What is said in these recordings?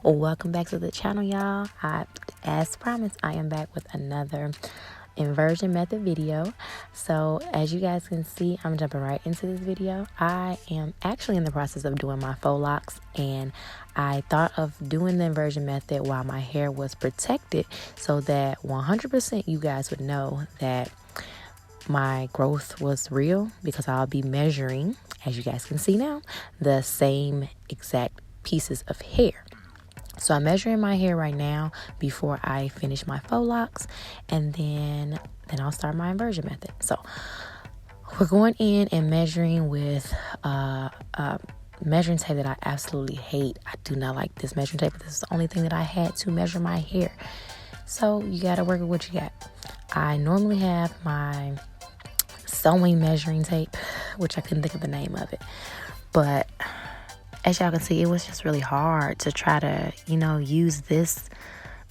Welcome back to the channel, y'all. As promised, I am back with another inversion method video. So as you guys can see, I'm jumping right into this video. I am actually in the process of doing my faux locks, and I thought of doing the inversion method while my hair was protected so that 100% you guys would know that my growth was real, because I'll be measuring, as you guys can see now, the same exact pieces of hair. So I'm measuring my hair right now before I finish my faux locks, and then I'll start my inversion method. So we're going in and measuring with measuring tape that I absolutely hate. I do not like this measuring tape, but this is the only thing that I had to measure my hair. So you got to work with what you got. I normally have my sewing measuring tape, which I couldn't think of the name of it, but as y'all can see, it was just really hard to try to, use this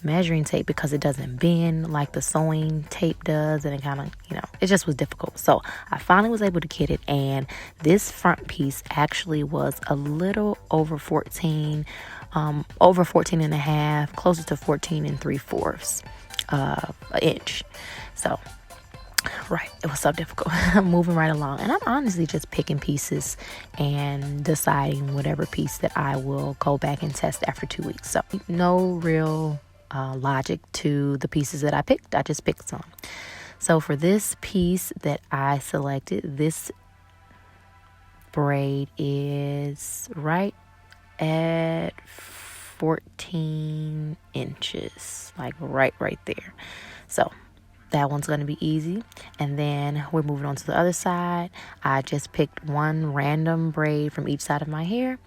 measuring tape because it doesn't bend like the sewing tape does, and it kind of, it just was difficult. So I finally was able to get it, and this front piece actually was a little over 14 and a half, closer to 14 3/4 an inch. So right, it was so difficult. I'm moving right along, and I'm honestly just picking pieces and deciding whatever piece that I will go back and test after 2 weeks. So no real logic to the pieces that I picked. I just picked some. So for this piece that I selected, this braid is right at 14 inches, like right there. So that one's going to be easy. And then we're moving on to the other side. I just picked one random braid from each side of my hair.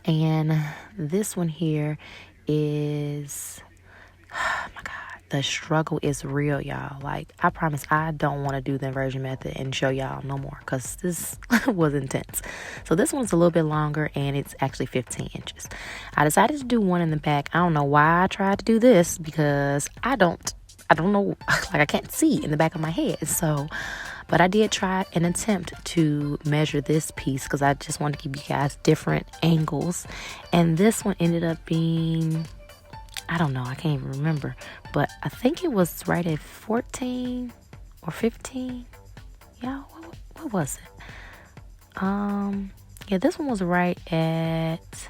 And this one here is, oh my God, the struggle is real, y'all. Like, I promise I don't want to do the inversion method and show y'all no more, because this was intense. So this one's a little bit longer, and it's actually 15 inches. I decided to do one in the back. I don't know why I tried to do this, because I don't know, like I can't see in the back of my head. So, but I did try an attempt to measure this piece because I just wanted to give you guys different angles. And this one ended up being, I don't know, I can't even remember, but I think it was right at 14 or 15. Yeah, what was it? Yeah, this one was right at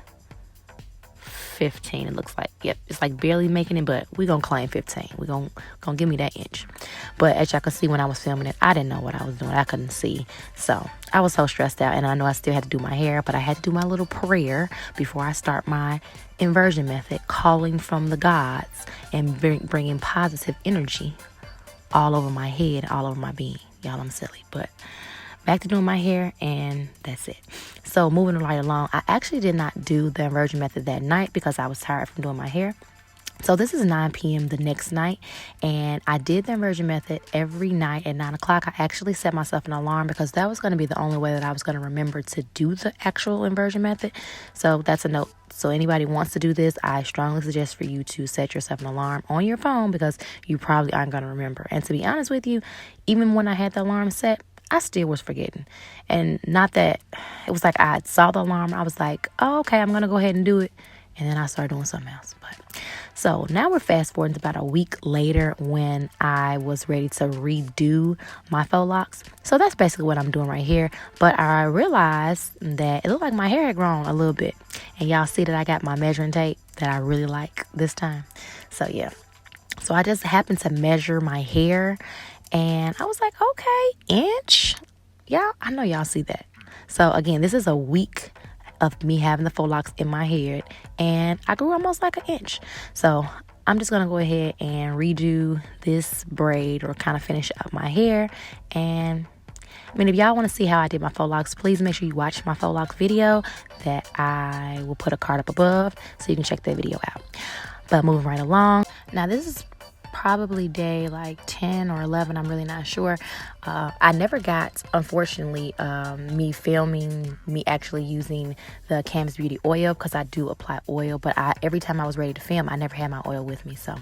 15, it looks like. Yep, it's like barely making it, but we're gonna claim 15. We're gonna give me that inch. But as y'all can see, when I was filming it, I didn't know what I was doing. I couldn't see, so I was so stressed out. And I know I still had to do my hair, but I had to do my little prayer before I start my inversion method, calling from the gods and bringing positive energy all over my head, all over my being. Y'all, I'm silly, but back to doing my hair, and that's it. So moving right along, I actually did not do the inversion method that night because I was tired from doing my hair. So this is 9 p.m. the next night, and I did the inversion method every night at 9 o'clock. I actually set myself an alarm because that was going to be the only way that I was going to remember to do the actual inversion method. So that's a note. So anybody wants to do this, I strongly suggest for you to set yourself an alarm on your phone, because you probably aren't going to remember. And to be honest with you, even when I had the alarm set, I still was forgetting. And not that it was like I saw the alarm, I was like, oh, okay, I'm gonna go ahead and do it, and then I started doing something else. But so now we're fast forwarding to about a week later, when I was ready to redo my faux locks. So that's basically what I'm doing right here. But I realized that it looked like my hair had grown a little bit, and y'all see that I got my measuring tape that I really like this time. So yeah, so I just happened to measure my hair, and I was like, okay, inch. Yeah, I know y'all see that. So again, this is a week of me having the faux locks in my head, and I grew almost like an inch. So I'm just going to go ahead and redo this braid, or kind of finish up my hair. And I mean, if y'all want to see how I did my faux locks, please make sure you watch my faux locks video that I will put a card up above so you can check that video out. But moving right along. Now this is probably day like 10 or 11, I'm really not sure. I never got, unfortunately, me filming me actually using the Canvas Beauty oil, because I do apply oil, but every time I was ready to film, I never had my oil with me. So,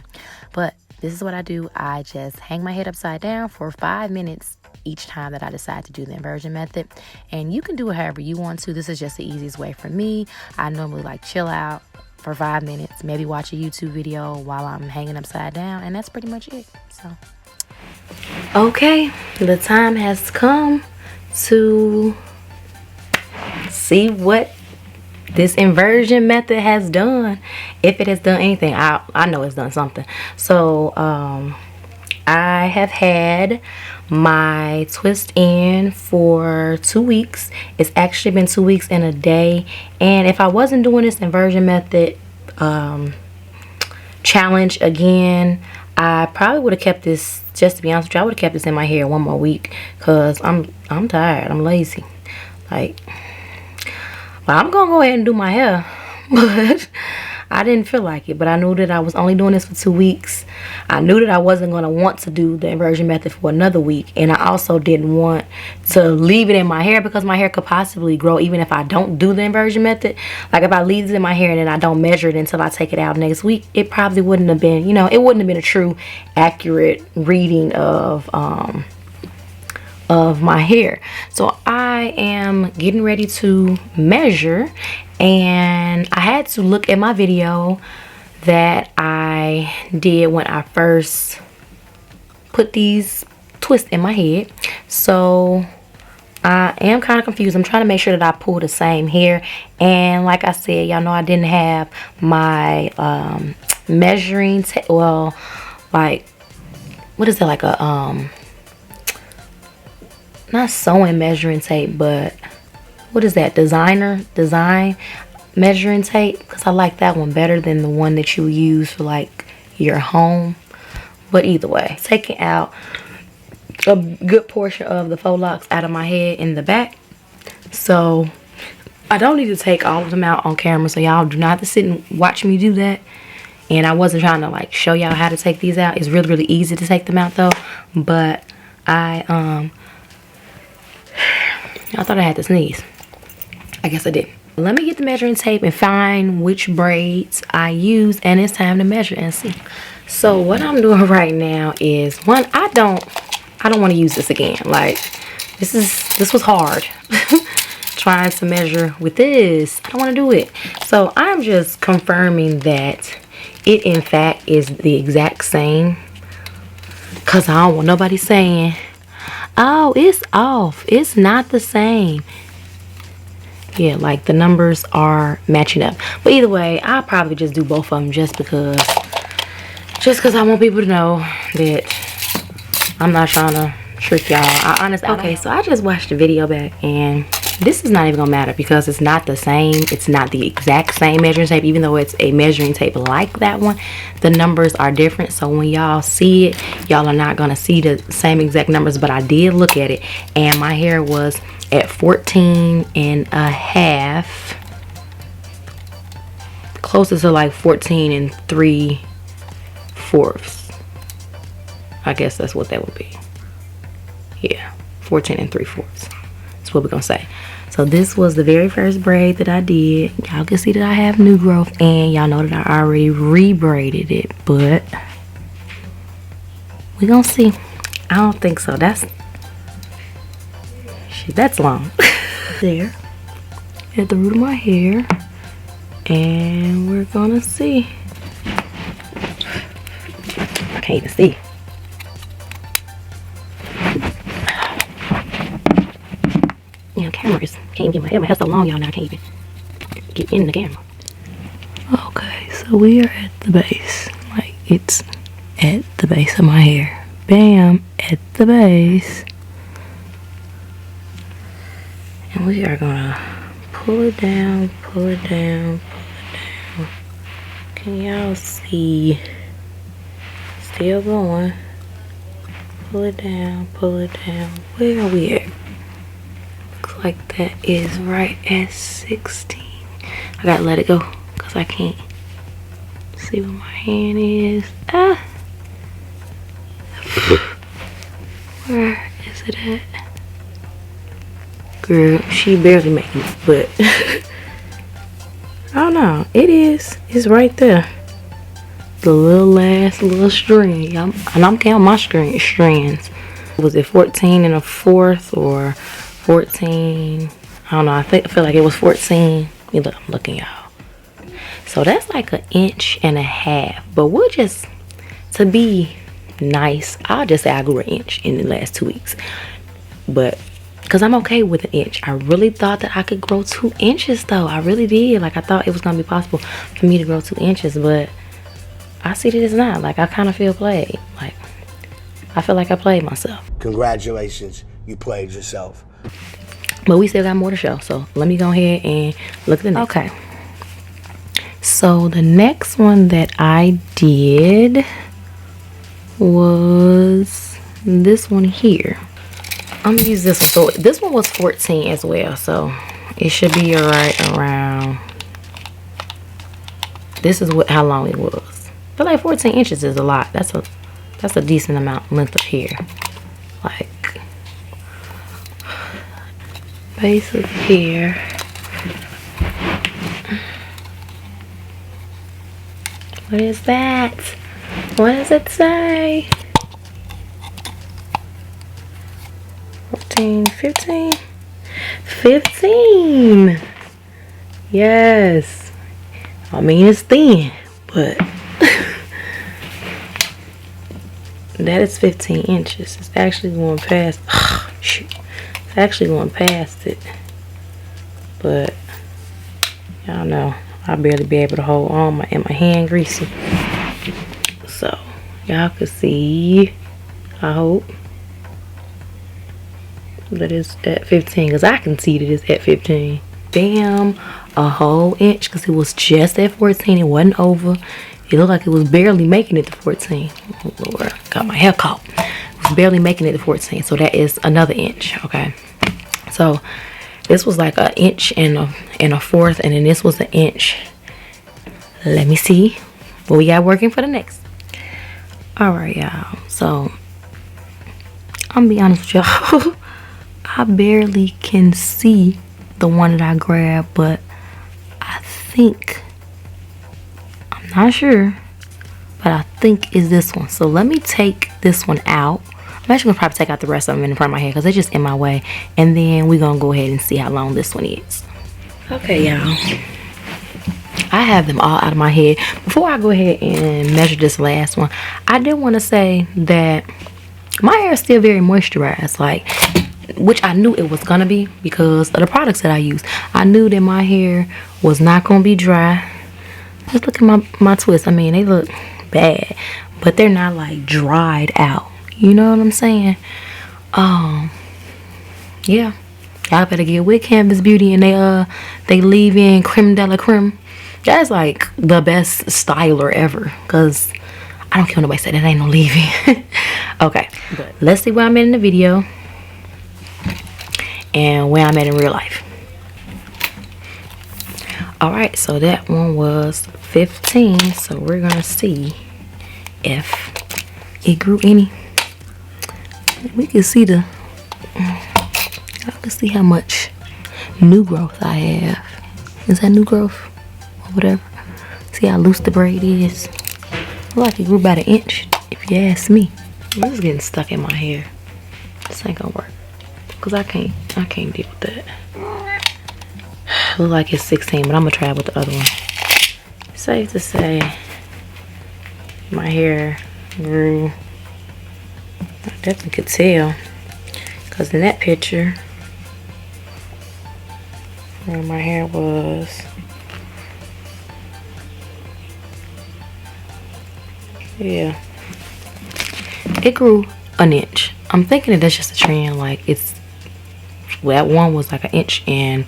but this is what I do. I just hang my head upside down for 5 minutes each time that I decide to do the inversion method, and you can do it however you want to. This is just the easiest way for me. I normally like chill out, for 5 minutes, maybe watch a YouTube video while I'm hanging upside down, and that's pretty much it. So okay, the time has come to see what this inversion method has done. If it has done anything, I know it's done something. So I have had my twist in for 2 weeks. It's actually been 2 weeks and a day. And if I wasn't doing this inversion method challenge again, I probably would have kept this, just to be honest with you, I would have kept this in my hair one more week, because I'm tired, I'm lazy. Like, well, I'm gonna go ahead and do my hair, but I didn't feel like it. But I knew that I was only doing this for 2 weeks. I knew that I wasn't gonna want to do the inversion method for another week, and I also didn't want to leave it in my hair, because my hair could possibly grow even if I don't do the inversion method. Like, if I leave it in my hair and then I don't measure it until I take it out next week, it probably wouldn't have been, you know, it wouldn't have been a true, accurate reading of my hair. So I am getting ready to measure, and I had to look at my video that I did when I first put these twists in my head. So I am kind of confused. I'm trying to make sure that I pull the same hair, and like I said, y'all know I didn't have my measuring tape. Well, like, what is that, like a not sewing measuring tape, but what is that, design measuring tape, because I like that one better than the one that you use for like your home. But either way, taking out a good portion of the faux locks out of my head in the back. So I don't need to take all of them out on camera, so y'all do not have to sit and watch me do that. And I wasn't trying to like show y'all how to take these out. It's really, really easy to take them out though. But I thought I had to sneeze. I guess I did. Let me get the measuring tape and find which braids I use, and it's time to measure and see. So what I'm doing right now is, one, I don't want to use this again. Like, this was hard. Trying to measure with this, I don't want to do it. So I'm just confirming that it in fact is the exact same, because I don't want nobody saying, oh, it's off, it's not the same. Yeah, like the numbers are matching up. But either way, I'll probably just do both of them just because I want people to know that I'm not trying to trick y'all. Okay, so I just watched the video back, and this is not even gonna matter because it's not the same. It's not the exact same measuring tape, even though it's a measuring tape like that one. The numbers are different, so when y'all see it, y'all are not gonna see the same exact numbers. But I did look at it, and my hair was at 14 and a half, closer to like 14 and 3/4. I guess that's what that would be. Yeah, 14 and 3/4. That's what we're gonna say. So this was the very first braid that I did. Y'all can see that I have new growth, and y'all know that I already re-braided it, but we're gonna see. I don't think so. That's long. There at the root of my hair, and we're gonna see. I can't even see. Yeah, cameras can't get my hair. My hair's so long, y'all, now I can't even get in the camera. Okay, so we are at the base. Like, it's at the base of my hair. Bam, at the base. And we are gonna pull it down, pull it down, pull it down. Can y'all see? Still going. Pull it down, pull it down. Where are we at? Looks like that is right at 16. I gotta let it go because I can't see where my hand is. Ah! Where is it at? Girl, she barely making it, but I don't know. It is. It's right there. The last little string. And I'm counting my strands. Was it 14 and a fourth or 14? I don't know. I feel like it was 14. I'm looking, y'all. So that's like 1.5 inches. But we'll just, to be nice, I'll just say I grew 1 inch in the last 2 weeks. But because I'm okay with 1 inch. I really thought that I could grow 2 inches though. I really did. Like, I thought it was gonna be possible for me to grow 2 inches, but I see that it's not. Like, I kind of feel played. Like, I feel like I played myself. Congratulations, you played yourself. But we still got more to show, so let me go ahead and look at the next. Okay. So the next one that I did was this one here. I'm gonna use this one. So this one was 14 as well, so it should be right around. This is how long it was. I feel like 14 inches is a lot. That's a decent amount length of hair. Like, base of hair. What is that? What does it say? 14, 15? 15! Yes. I mean, it's thin, but that is 15 inches. It's actually going past. Oh, shoot. It's actually going past it. But y'all know I'll barely be able to hold on. And my hand greasy. So y'all can see, I hope, that it's at 15, because I can see that it's at 15. Bam, a whole inch, because it was just at 14. It wasn't over. It looked like it was barely making it to 14. Oh Lord, got my hair caught. It was barely making it to 14, so that is another inch. Okay, so this was like 1 inch and a 1/4, and then this was 1 inch. Let me see what we got working for the next. All right, y'all. So I'm gonna be honest with y'all. I barely can see the one that I grabbed, but I think, I'm not sure, but I think is this one. So let me take this one out. I'm actually gonna probably take out the rest of them in front of my head because they're just in my way, and then we're gonna go ahead and see how long this one is. Okay, y'all, I have them all out of my head. Before I go ahead and measure this last one, I did want to say that my hair is still very moisturized, like, which I knew it was gonna be because of the products that I use. I knew that my hair was not gonna be dry. Just look at my twists. I mean, they look bad, but they're not like dried out. You know what I'm saying? Yeah, y'all better get with Canvas Beauty, and they leave in creme de la creme. That's like the best styler ever, because I don't care what nobody say, that ain't no leave-in. Okay, but let's see where I'm at in the video and where I'm at in real life. Alright, so that one was 15, so we're gonna see if it grew any. We can see y'all can see how much new growth I have. Is that new growth or whatever? See how loose the braid is? I feel like it grew about 1 inch, if you ask me. This is getting stuck in my hair. This ain't gonna work, cause I can't deal with that. Look like it's 16, but I'm gonna try it with the other one. Safe to say, my hair grew. I definitely could tell, cause in that picture, where my hair was, yeah, it grew 1 inch. I'm thinking that that's just a trend. Like, it's, well, that one was like 1 inch and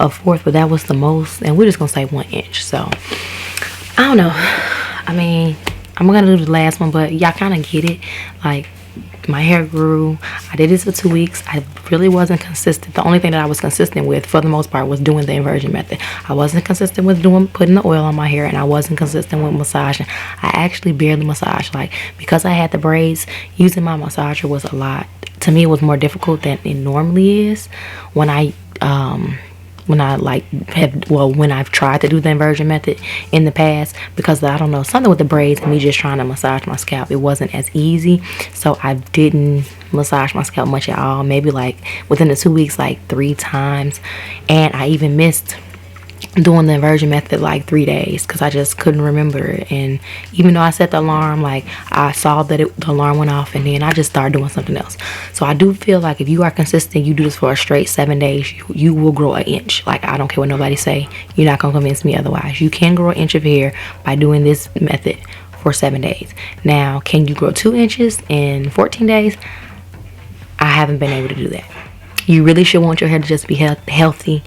a 1/4, but that was the most, and we're just gonna say 1 inch. So I don't know. I mean, I'm gonna do the last one, but y'all kind of get it. Like, my hair grew. I did this for 2 weeks. I really wasn't consistent. The only thing that I was consistent with, for the most part, was doing the inversion method. I wasn't consistent with putting the oil on my hair, and I wasn't consistent with massaging. I actually barely massaged. Like, because I had the braids, using my massager was a lot. To me, it was more difficult than it normally is when when I've tried to do the inversion method in the past, because I don't know, something with the braids and me just trying to massage my scalp, it wasn't as easy. So I didn't massage my scalp much at all. Maybe like within the 2 weeks, like 3 times. And I even missed doing the inversion method like 3 days because I just couldn't remember it. And even though I set the alarm, like I saw that the alarm went off, and then I just started doing something else. So I do feel like if you are consistent, you do this for a straight 7 days, you will grow an inch. Like, I don't care what nobody say, you're not gonna convince me otherwise. You can grow an inch of hair by doing this method for 7 days. Now, can you grow 2 inches in 14 days? I haven't been able to do that. You really should want your hair to just be healthy,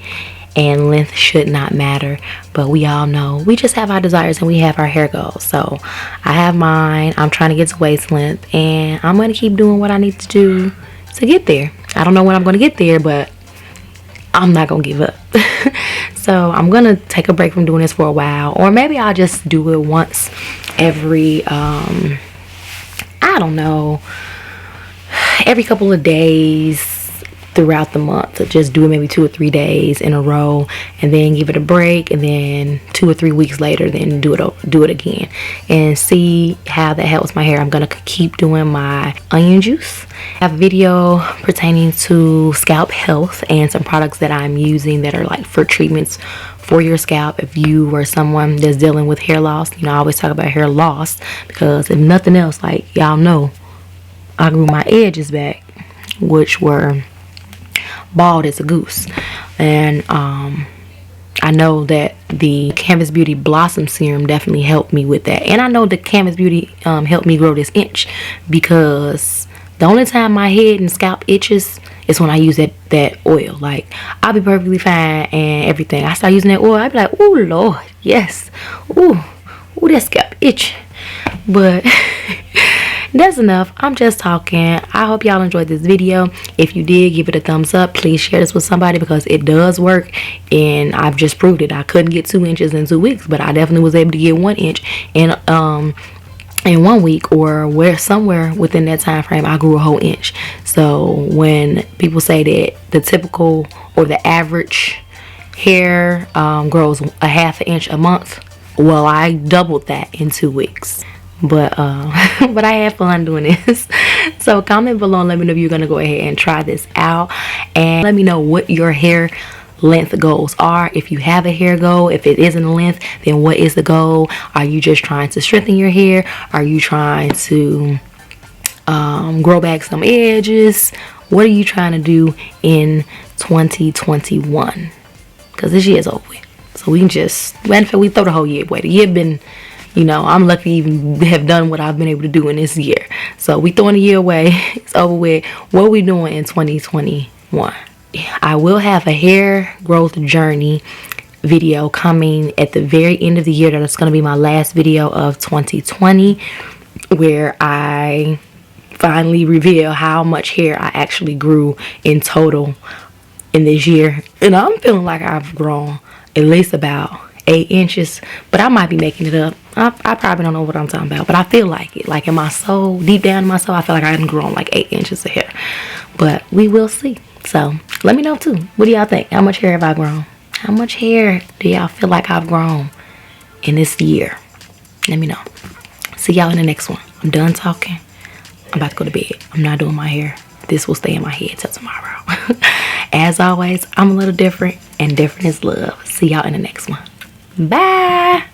and length should not matter. But we all know we just have our desires and we have our hair goals. So I have mine. I'm trying to get to waist length, and I'm going to keep doing what I need to do to get there. I don't know when I'm going to get there, but I'm not going to give up. So I'm going to take a break from doing this for a while, or maybe I'll just do it once every I don't know, every couple of days throughout the month. To just do it maybe 2 or 3 days in a row, and then give it a break, and then 2 or 3 weeks later then do it again, and see how that helps my hair. I'm gonna keep doing my onion juice. I have a video pertaining to scalp health and some products that I'm using that are like for treatments for your scalp. If you were someone that's dealing with hair loss, you know, I always talk about hair loss because if nothing else, like y'all know, I grew my edges back, which were bald as a goose. And I know that the Canvas Beauty Blossom Serum definitely helped me with that. And I know the Canvas Beauty helped me grow this inch, because the only time my head and scalp itches is when I use that oil. Like, I'll be perfectly fine and everything. I start using that oil, I'll be like, oh Lord, yes, ooh, that scalp itch. But that's enough. I'm just talking. I hope y'all enjoyed this video. If you did, give it a thumbs up. Please share this with somebody because it does work, and I've just proved it. I couldn't get 2 inches in 2 weeks, but I definitely was able to get 1 inch in 1 week, or somewhere within that time frame I grew a whole inch. So when people say that the typical or the average hair grows a half an inch a month, well, I doubled that in 2 weeks. But but I had fun doing this. So comment below and let me know if you're gonna go ahead and try this out, and let me know what your hair length goals are. If you have a hair goal, if it isn't a length, then what is the goal? Are you just trying to strengthen your hair? Are you trying to grow back some edges? What are you trying to do in 2021? Because this year is over with, so we can just, we throw the whole year away. The year been, you know, I'm lucky to even have done what I've been able to do in this year. So we throwing a year away. It's over with. What are we doing in 2021? I will have a hair growth journey video coming at the very end of the year. That's going to be my last video of 2020, where I finally reveal how much hair I actually grew in total in this year. And I'm feeling like I've grown at least about 8 inches, but I might be making it up. I probably don't know what I'm talking about, but I feel like it. Like in my soul, deep down in my soul, I feel like I haven't grown like 8 inches of hair. But we will see. So let me know too. What do y'all think? How much hair have I grown? How much hair do y'all feel like I've grown in this year? Let me know. See y'all in the next one. I'm done talking. I'm about to go to bed. I'm not doing my hair. This will stay in my head till tomorrow. As always, I'm a little different, and different is love. See y'all in the next one. Bye.